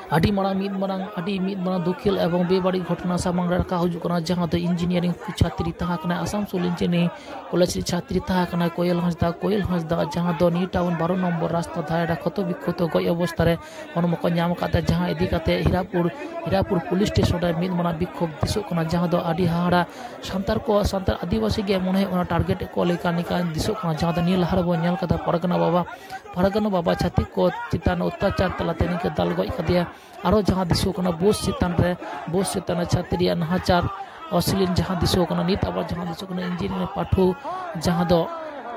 आदि मारांग दुखिल एवं बेबाड़ी घटना सामने रखा हजूकना जहां दो इंजीनियरिंग छात्री तहाकना आसामसोल इंजीनियरिंग कॉलेज छात्री तहाकना कोयल हांसदा जहां दो न्यू टाउन 12 नम्बर रास्ता धारे क्षत विक्षत गज अवस्था रे हनम को नाम काते जहां इदी काते हीरापुर पुलिस स्टेशन रे मिद माना विक्षोभ दिसोकना जहां दो आदि हाहाड़ा सांतार आदिवासी गे मने होना टारगेट को लेका निका दिसोकना जहां दो नील हार बो नेल कदा परगना बाबा छाती को चितान अत्याचार तलाते निके दाल गज कदिया आरो जहां दिसोकना बोस चितान छात्री नाहाचार अश्लील जहां दिसोकना नित आबार जहां दिसोकना इंजीनियर पाठो जहां दो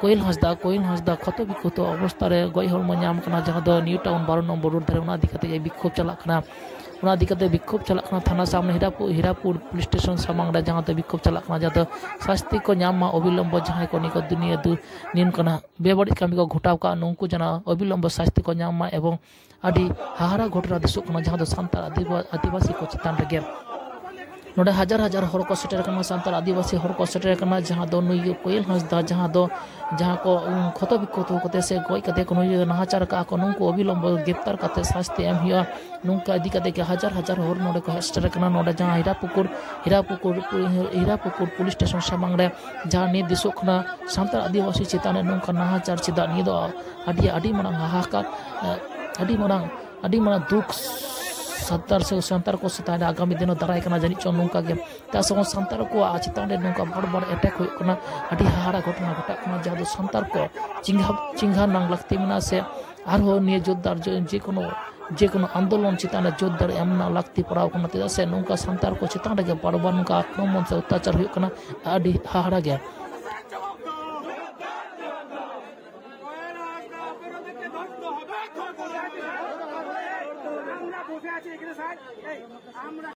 कोयल हांसदा क्षत विक्षत अवस्था रे गज हरम नाम कना जहां दो न्यू टाउन 12 नम्बर रोड धारे उना दिखाते विक्षोभ चला थाना सामने हीरापुर पुलिस स्टेशन सामांग रे जहां दो विक्षोभ चला जहां दो शास्ति को नाम अविलंब जहां को निको दुनिया दु निन कना बेबाड़ी कामी को घटाव का नुंकु जना अविलंब शास्ति को नाम एवं आदि हाहाड़ा घटना दिसोक कना जहां दो सांतार आदिवासी को चितान रे नोडे हजार हर को सेटर कना सांतार आदिवासी हर को सेटर कना जहां दो नुई कोयल हांसदा जहां को क्षत विक्षत होते से गज कते को नुई नाहाचार का को नुंकु अविलंब गिरफ्तार करते शास्ति एम हुआ नुंका इदी कते के हजार हर नोडे को सेटर कना नोडे जहां हीरापुकुर पुलिस स्टेशन सामांग रे जहां नि दिसोक कना सांतार आदिवासी चितान नुंका नाहाचार चिदा नि दो आदि मांग हाहाकार आदि मांग दुख सांतार को सताने आगामी दिन दाराय कना जानी चो नुंका गे तासो सांतार को चितान नुंका बड़ अटैक हो कना आदि हाहाड़ा घटना घटा कना जहां दो सांतार को चिंघा नांग लगती मना से आरो निये जोरदार जेकोनो आंदोलन चितान जोरदार एमना लगती पड़ाव कना तेदा से नुंका सांतार को चितान गे बड़ नुंका आक्रमण से अत्याचार हो कना आदि हाहाड़ा गे আমরা